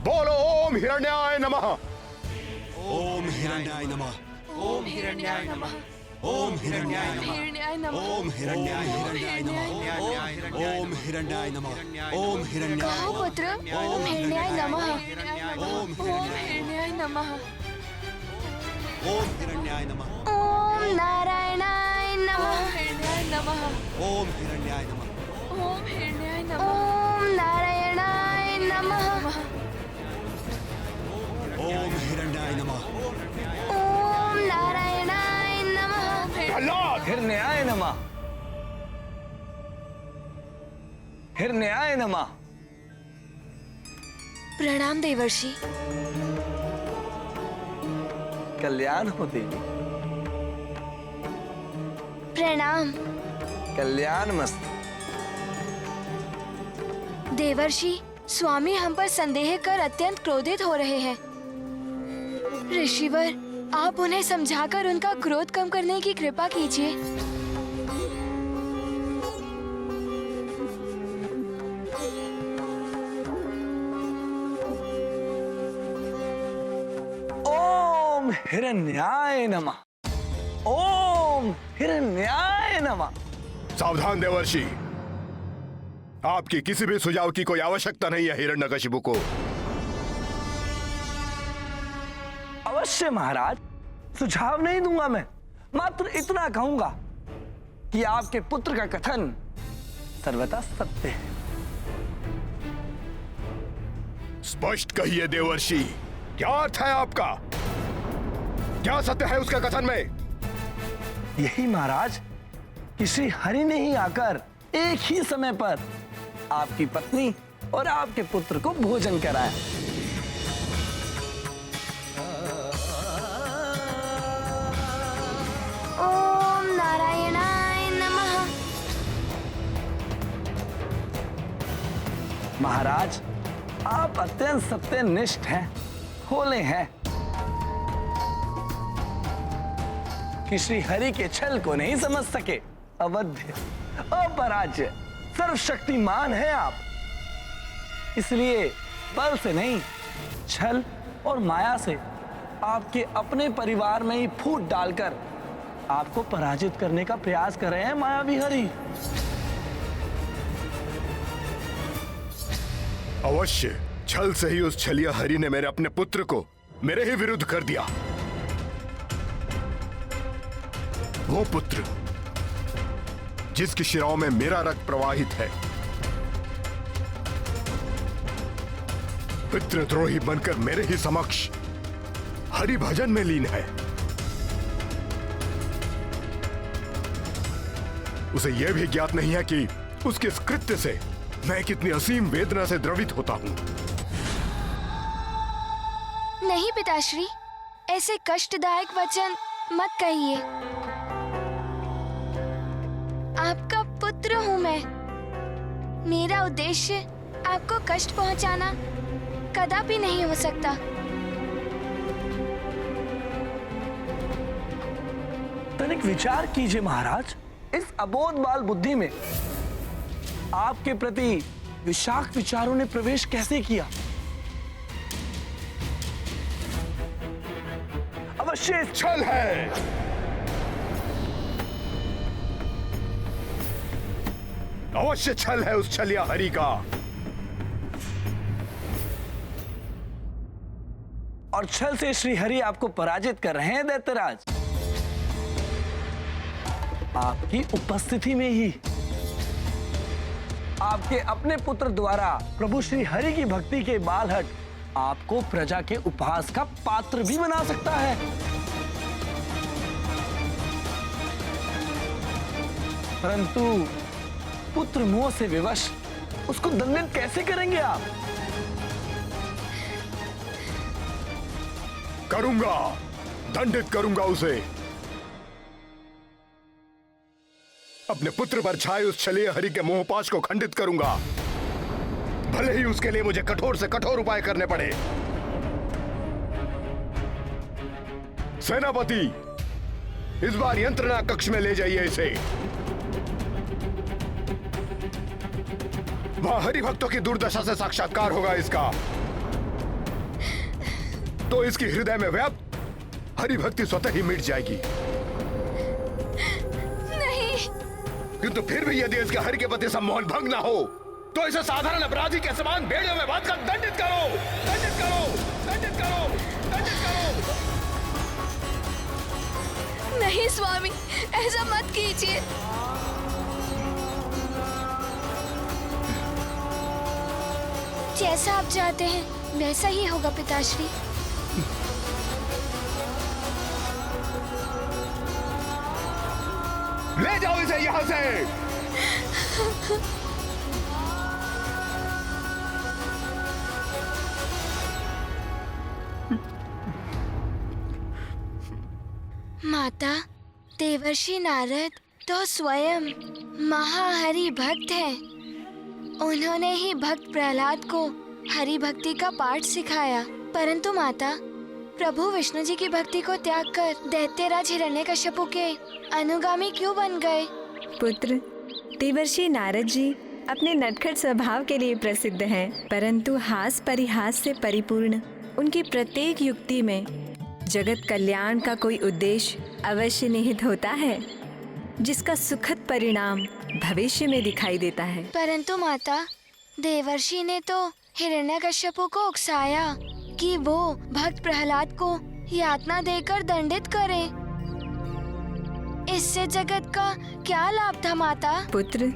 बोलो ओम हिरण्याय नमः। ओम हिरण्याय नमः। ओम हिरण्याय नमः। ओम हिरण्याय नमः। हिरण्याय नमः। ओम हिरण्याय नमः। ओम हिरण्याय नमः। ओम हिरण्याय कहो पुत्र, ओम हिरण्याय नमः। ओम ओम हिरण्याय नमः। ओम हिरण्याय नमः। ओम नारायणाय नमः। हिरण्याय नमः। ओम हिरण्याय नमः। ओम हिरण्याय नमः। ओम नारायणाय नमः। ओम हिरण्याय नमः। ओम नारायणाय नमः। प्रहलाद, हिरण्याय नमः। हिरण्याय नमः। प्रणाम देवर्षि। कल्याण हो देवी। प्रणाम कल्याण मस्त। देवर्षि, स्वामी हम पर संदेह कर अत्यंत क्रोधित हो रहे हैं। ऋषिवर, आप उन्हें समझाकर उनका क्रोध कम करने की कृपा कीजिए। ओम हिरण्याय नमः। ओम हिरण्याय नमः। सावधान देवर्षि, आपकी किसी भी सुझाव की कोई आवश्यकता नहीं है हिरण्यकशिपु को। अवश्य महाराज, सुझाव नहीं दूंगा मैं, मात्र इतना कहूंगा कि आपके पुत्र का कथन सर्वथा सत्य है। स्पष्ट कहिए देवर्षि, क्या अर्थ है आपका? क्या सत्य है उसका कथन में? यही महाराज कि श्री हरि ने ही आकर एक ही समय पर आपकी पत्नी और आपके पुत्र को भोजन कराया। ओम नारायणाय नमः। महाराज, आप अत्यंत सत्यनिष्ठ हैं, भोले हैं कि श्री हरि के छल को नहीं समझ सके। अवध्य, अपराज्य, सर्वशक्तिमान है आप। इसलिए बल से नहीं, छल और माया से आपके अपने परिवार में ही फूट डालकर आपको पराजित करने का प्रयास कर रहे हैं मायावी हरि। अवश्य, छल से ही उस छलिया हरि ने मेरे अपने पुत्र को मेरे ही विरुद्ध कर दिया। वो पुत्र जिसकी शिराओं में मेरा रक्त प्रवाहित है, पितृद्रोही बनकर मेरे ही समक्ष हरि भजन में लीन है। उसे यह भी ज्ञात नहीं है कि उसके इस कृत्य से मैं कितनी असीम वेदना से द्रवित होता हूं। नहीं पिताश्री, ऐसे कष्टदायक वचन मत कहिए। आपका पुत्र हूं मैं। मेरा उद्देश्य आपको कष्ट पहुंचाना कदापि नहीं हो सकता। तनिक विचार कीजिए महाराज, इस अबोध बाल बुद्धि में आपके प्रति विषाक्त विचारों ने प्रवेश कैसे किया? अवश्य छल है। अवश्य छल है उस छलिया हरि का। और छल से श्री हरि आपको पराजित कर रहे हैं दैत्यराज। आपकी उपस्थिति में ही आपके अपने पुत्र द्वारा प्रभु श्री हरि की भक्ति के बालहट आपको प्रजा के उपहास का पात्र भी बना सकता है। परंतु पुत्र मोह से विवश उसको दंडित कैसे करेंगे आप? करूंगा, दंडित करूंगा उसे। अपने पुत्र पर छाए उस छलिया हरि के मोहपाश को खंडित करूंगा, भले ही उसके लिए मुझे कठोर से कठोर उपाय करने पड़े। सेनापति, इस बार यंत्रणा कक्ष में ले जाइए इसे। वहां हरि भक्तों की दुर्दशा से साक्षात्कार होगा इसका। तो इसकी हृदय में व्याप्त हरि भक्ति स्वतः ही मिट जाएगी। नहीं। किंतु फिर भी यदि इसके हरि के प्रति सम्मोहन भंग ना हो तो इसे साधारण अपराधी के समान भेड़ियों में बांध कर दंडित करो, दंडित करो, दंडित करो, दंडित करो। नहीं स्वामी, ऐसा मत कीजिए। जैसा आप चाहते हैं वैसा ही होगा पिताश्री। ले जाओ इसे यहाँ से। माता, देवर्षि नारद तो स्वयं महाहरि भक्त हैं। उन्होंने ही भक्त प्रहलाद को हरि भक्ति का पाठ सिखाया। परंतु माता, प्रभु विष्णु जी की भक्ति को त्याग कर दैत्यराज हिरण्यकश्यपु के अनुगामी क्यों बन गए? पुत्र, देवर्षि नारद जी अपने नटखट स्वभाव के लिए प्रसिद्ध हैं, परंतु हास परिहास से परिपूर्ण उनकी प्रत्येक युक्ति में जगत कल्याण का कोई उद्देश्य अवश्य निहित होता है, जिसका सुखद परिणाम भविष्य में दिखाई देता है। परंतु माता, देवर्षि ने तो हिरण्यकश्यपु को उकसाया कि वो भक्त प्रहलाद को यातना देकर दंडित करे। इससे जगत का क्या लाभ था माता? पुत्र,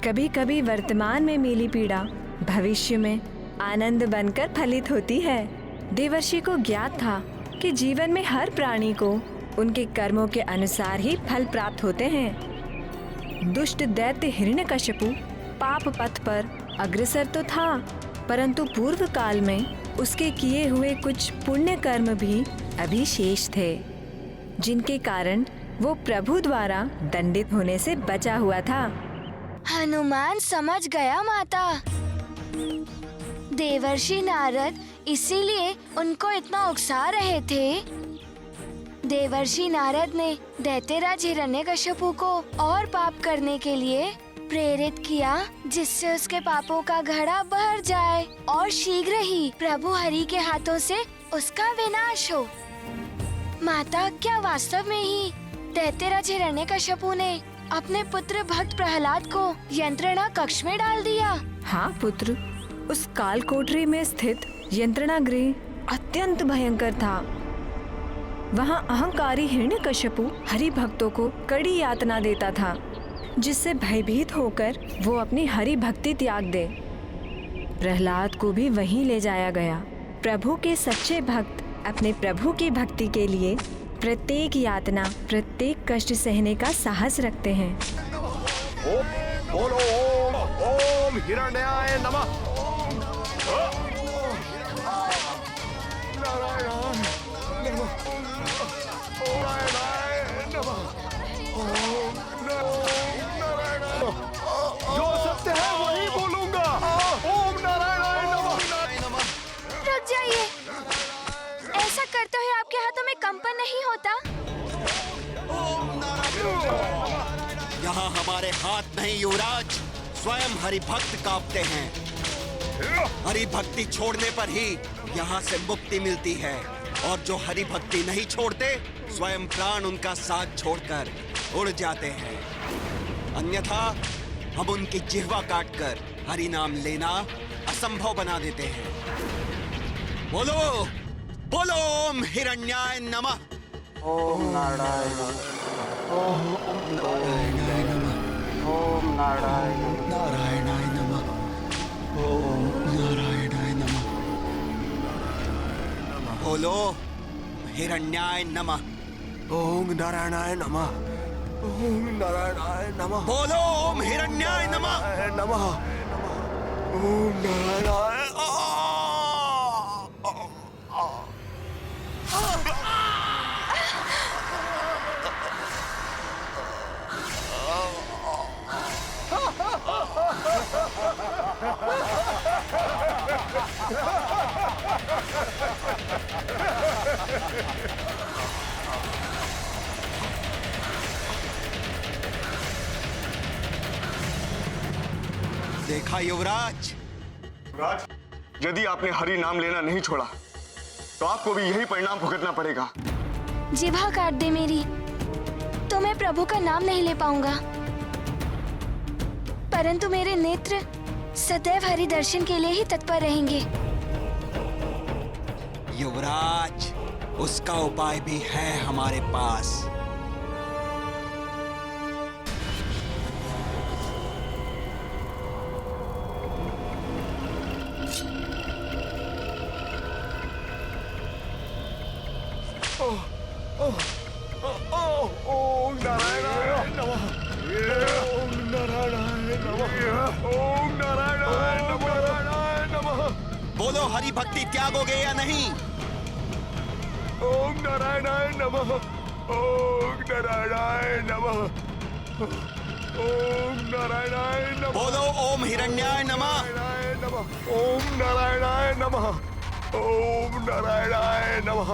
कभी कभी वर्तमान में मिली पीड़ा भविष्य में आनंद बनकर फलित होती है। देवर्षि को ज्ञात था कि जीवन में हर प्राणी को उनके कर्मों के अनुसार ही फल प्राप्त होते हैं। दुष्ट दैत्य हिरण्यकश्यपु पाप पथ पर अग्रसर तो था, परंतु पूर्व काल में उसके किए हुए कुछ पुण्य कर्म भी अभी शेष थे, जिनके कारण वो प्रभु द्वारा दंडित होने से बचा हुआ था। हनुमान समझ गया माता। देवर्षि नारद इसीलिए उनको इतना उकसा रहे थे। देवर्षि नारद ने दैत्यराज हिरण्यकश्यपु को और पाप करने के लिए प्रेरित किया, जिससे उसके पापों का घड़ा भर जाए और शीघ्र ही प्रभु हरि के हाथों से उसका विनाश हो। माता, क्या वास्तव में ही दैत्यराज हिरण्यकश्यपु ने अपने पुत्र भक्त प्रहलाद को यंत्रणा कक्ष में डाल दिया? हाँ पुत्र, उस काल कोठरी में स्थित यंत्रणा गृह अत्यंत भयंकर था। वहाँ अहंकारी हिरण्यकश्यपु हरि भक्तों को कड़ी यातना देता था, जिससे भयभीत होकर वो अपनी हरि भक्ति त्याग दे। प्रहलाद को भी वहीं ले जाया गया। प्रभु के सच्चे भक्त अपने प्रभु की भक्ति के लिए प्रत्येक यातना, प्रत्येक कष्ट सहने का साहस रखते हैं। बोलो ओम हिरण्याय नमः। जो सत्य है वही बोलूंगा। ओम नारायणाय नमः। रुक जाइए। ऐसा करते हुए आपके हाथों में कंपन नहीं होता? यहाँ हमारे हाथ नहीं युवराज, स्वयं हरि भक्त कांपते हैं। हरि भक्ति छोड़ने पर ही यहाँ से मुक्ति मिलती है, और जो हरि भक्ति नहीं छोड़ते स्वयं प्राण उनका साथ छोड़कर उड़ जाते हैं। अन्यथा हम उनकी जिह्वा काटकर हरि नाम लेना असंभव बना देते हैं। बोलो बोलो ओम हिरण्याय नमः। ओम नारायण, ओम नारायणाय नमः, ओम नारायणाय नमः, ओम नारायणाय नमः। बोलो हिरण्याय नमः। ओम नारायणाय नमः, ओम नारायणाय नमः, बोलो ओम हिरण्याय नमः। नमः, ओम नारायणाय। देखा युवराज, यदि आपने हरि नाम लेना नहीं छोड़ा तो आपको भी यही परिणाम भुगतना पड़ेगा। जिभा काट दे मेरी, तो मैं प्रभु का नाम नहीं ले पाऊंगा, परंतु मेरे नेत्र सदैव हरि दर्शन के लिए ही तत्पर रहेंगे। युवराज, उसका उपाय भी है हमारे पास। ओम नारायणाय नमः। ओम नारायणाय नमः। ओम नारायणाय नमः। बोलो, हरि भक्ति त्यागोगे या नहीं? ओम नारायणाय नमः। ओम नारायणाय नमः। ओम नारायणाय नमः। बोलो, ओम हिरण्याय नमः। ओम नारायणाय नमः। ओम नारायणाय नमः।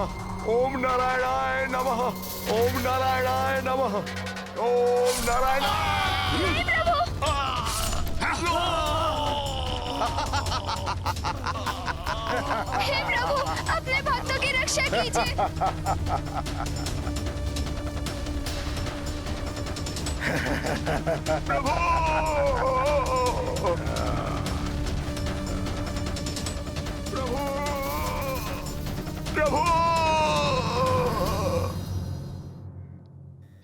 ओम नारायणाय नमः। ओम नारायणाय नमः। ओम नारायणाय। हे प्रभु, अपने भक्तों की रक्षा कीजिए। प्रभु।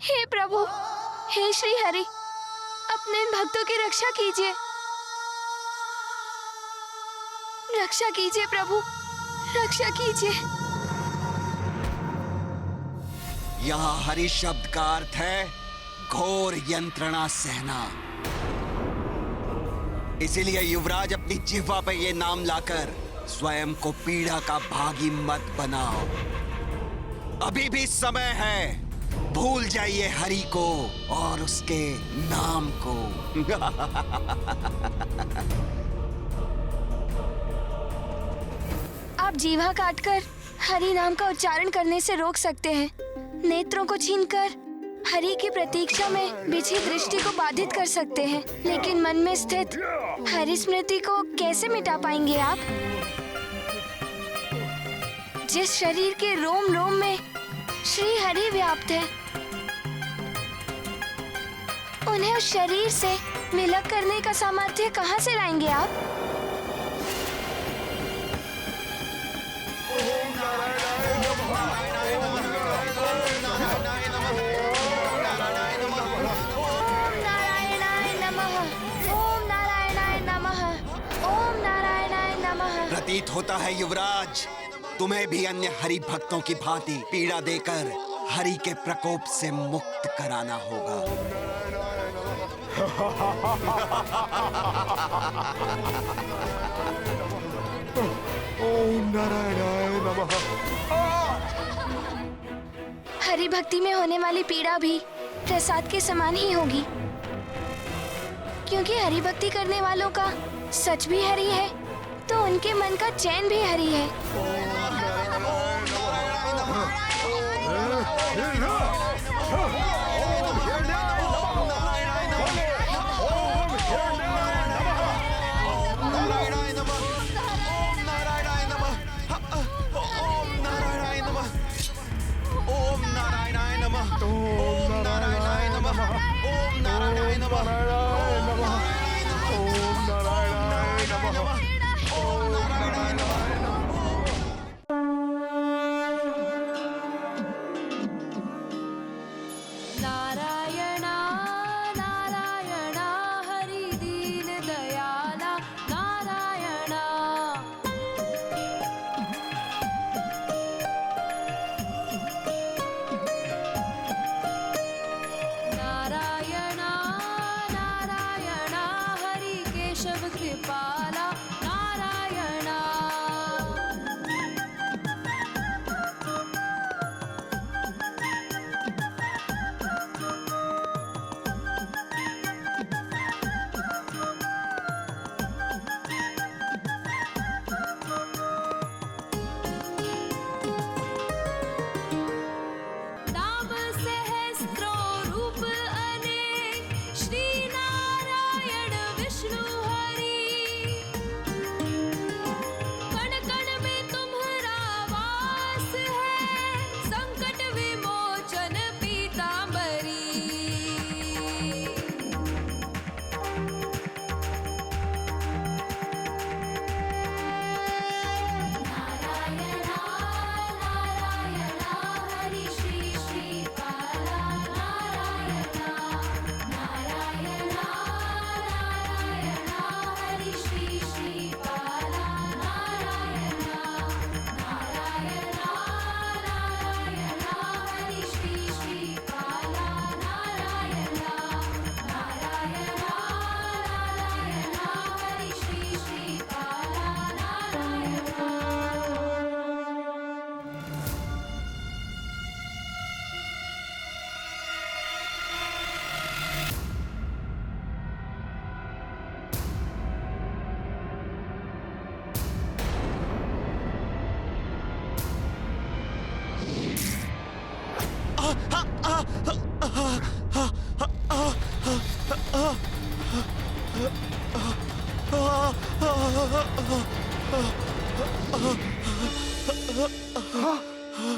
हे प्रभु, हे श्री हरि, अपने इन भक्तों की रक्षा कीजिए। रक्षा कीजिए प्रभु, रक्षा कीजिए। यहाँ हरि शब्द का अर्थ है घोर यंत्रणा सहना। इसीलिए युवराज, अपनी जिह्वा पे ये नाम लाकर स्वयं को पीड़ा का भागी मत बनाओ। अभी भी समय है, भूल जाइए हरि को और उसके नाम को। आप जीवा काटकर हरि नाम का उच्चारण करने से रोक सकते हैं, नेत्रों को छीनकर हरि की प्रतीक्षा में बिछी दृष्टि को बाधित कर सकते हैं, लेकिन मन में स्थित हरि स्मृति को कैसे मिटा पाएंगे आप? जिस शरीर के रोम रोम में श्री हरि व्याप्त है, उन्हें उस शरीर से विलग करने का सामर्थ्य कहाँ से लाएंगे आप? प्रतीत होता है युवराज, तुम्हें भी अन्य हरि भक्तों की भांति पीड़ा देकर हरि के प्रकोप से मुक्त कराना होगा। ओम नारायणाय नमः। हरि भक्ति में होने वाली पीड़ा भी प्रसाद के समान ही होगी, क्योंकि हरि भक्ति करने वालों का सच भी हरि है, तो उनके मन का चैन भी हरि है।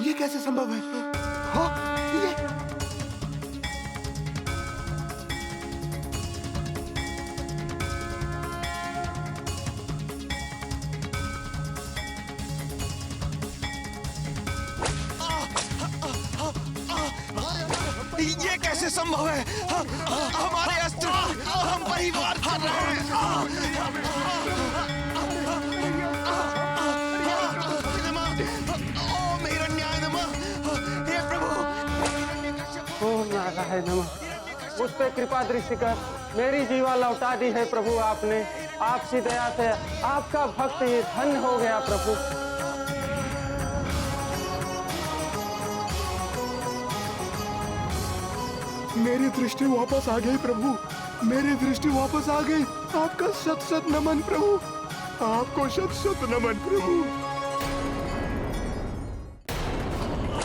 ये कैसे संभव है? हाँ, ये ये कैसे संभव है? हमारे अस्त्र हम पर ही वार कर रहे हैं। ओम हिरण्याय नमः। हे प्रभु, ओम नारायण नमः। मुझ पे कृपा दृष्टि कर मेरी जीवा लौटा दी है प्रभु आपने। आपकी दया से आपका भक्त ही धन्य हो गया प्रभु। मेरी दृष्टि वापस आ गई प्रभु, मेरी दृष्टि वापस आ गई। आपका शत शत नमन प्रभु, आपको शत शत नमन प्रभु।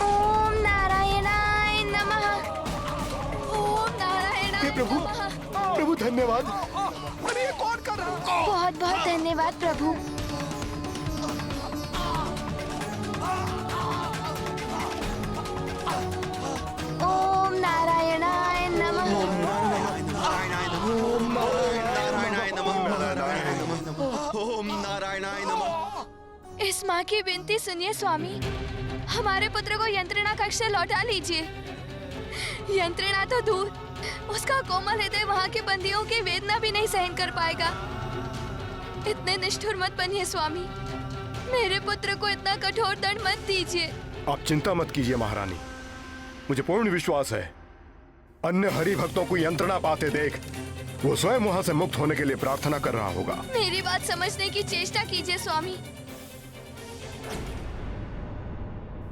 ओम नारायणाय नमः। ओम नारायणाय हे प्रभु, नमः। प्रभु धन्यवाद। अरे ये कौन कर रहा है? बहुत बहुत धन्यवाद प्रभु। ओम नारायणाय नमः। ओम नारायणाय नमः। इस माँ की विनती सुनिए स्वामी, हमारे पुत्र को यंत्रणा कक्ष से लौटा लीजिए। यंत्रणा तो दूर, उसका कोमल हृदय वहाँ के बंदियों की वेदना भी नहीं सहन कर पाएगा। इतने निष्ठुर मत बनिए स्वामी, मेरे पुत्र को इतना कठोर दंड मत दीजिए। आप चिंता मत कीजिए महारानी, मुझे पूर्ण विश्वास है अन्य हरि भक्तों को यंत्रणा पाते देख वो स्वयं वहां से मुक्त होने के लिए प्रार्थना कर रहा होगा। मेरी बात समझने की चेष्टा कीजिए स्वामी।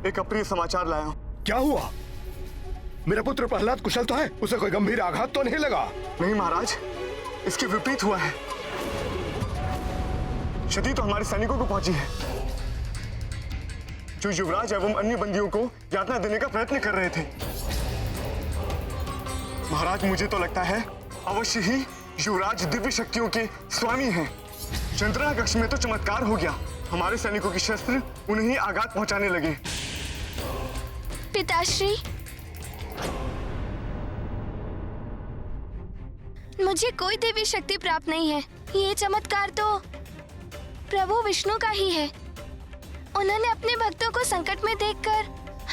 एक अप्रिय समाचार लाया हूं। क्या हुआ? मेरा पुत्र प्रहलाद कुशल तो है, उसे कोई गंभीर आघात तो नहीं लगा? नहीं महाराज, इसके विपरीत हुआ है। क्षति तो हमारे सैनिकों को पहुंची है, जो युवराज एवं अन्य बंदियों को यातना देने का प्रयत्न कर रहे थे। महाराज, मुझे तो लगता है अवश्य ही युवराज दिव्य शक्तियों के स्वामी हैं। यंत्रणा कक्ष में तो चमत्कार हो गया, हमारे सैनिकों की शस्त्र उन्हें ही आघात पहुंचाने लगे। पिताश्री, मुझे कोई देवी शक्ति प्राप्त नहीं है। ये चमत्कार तो प्रभु विष्णु का ही है। उन्होंने अपने भक्तों को संकट में देखकर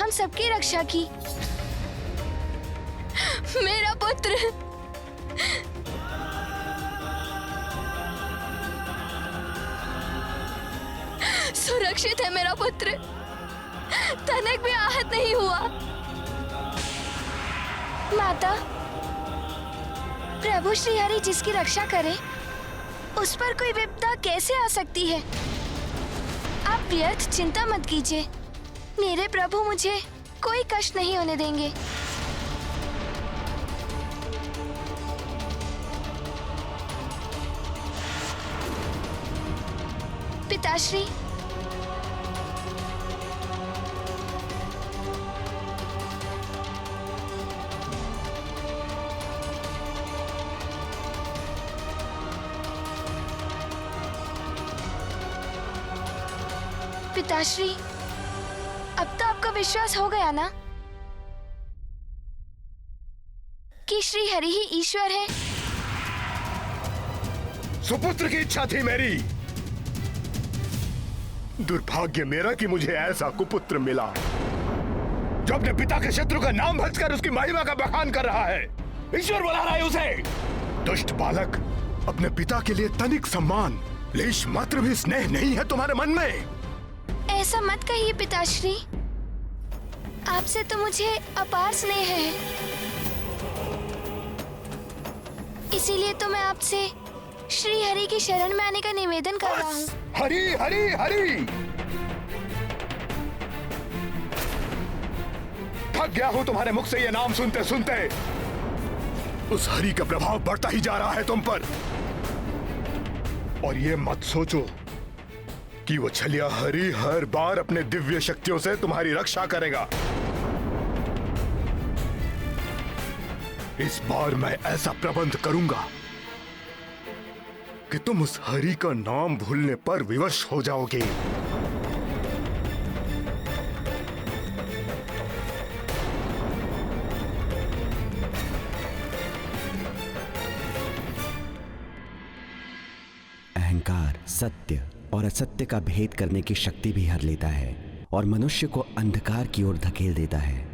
हम सबकी रक्षा की। मेरा पुत्र सुरक्षित है, मेरा पुत्र तनक भी आहत नहीं हुआ। माता, प्रभु श्री हरि जिसकी रक्षा करे उस पर कोई विपदा कैसे आ सकती है? आप व्यर्थ चिंता मत कीजिए, मेरे प्रभु मुझे कोई कष्ट नहीं होने देंगे। पिताश्री, पिताश्री, अब तो आपका विश्वास हो गया ना कि श्री हरि ही ईश्वर है? सुपुत्र की इच्छा थी मेरी, दुर्भाग्य मेरा कि मुझे ऐसा कुपुत्र मिला जो अपने पिता के शत्रु का नाम भज कर उसकी महिमा का बखान कर रहा है। ईश्वर बुला रहा है उसे। दुष्ट बालक, अपने पिता के लिए तनिक सम्मान, लेश मात्र भी स्नेह नहीं है तुम्हारे मन में? ऐसा मत कहिए पिताश्री, आपसे तो मुझे अपार स्नेह है। इसीलिए तो मैं आपसे श्री हरि की शरण में आने का निवेदन कर रहा हूँ। हरि हरि हरि, थक गया हूं तुम्हारे मुख से ये नाम सुनते सुनते। उस हरि का प्रभाव बढ़ता ही जा रहा है तुम पर। और ये मत सोचो कि वो छलिया हरि हर बार अपने दिव्य शक्तियों से तुम्हारी रक्षा करेगा। इस बार मैं ऐसा प्रबंध करूंगा कि तुम उस हरि का नाम भूलने पर विवश हो जाओगे। अहंकार सत्य और असत्य का भेद करने की शक्ति भी हर लेता है और मनुष्य को अंधकार की ओर धकेल देता है।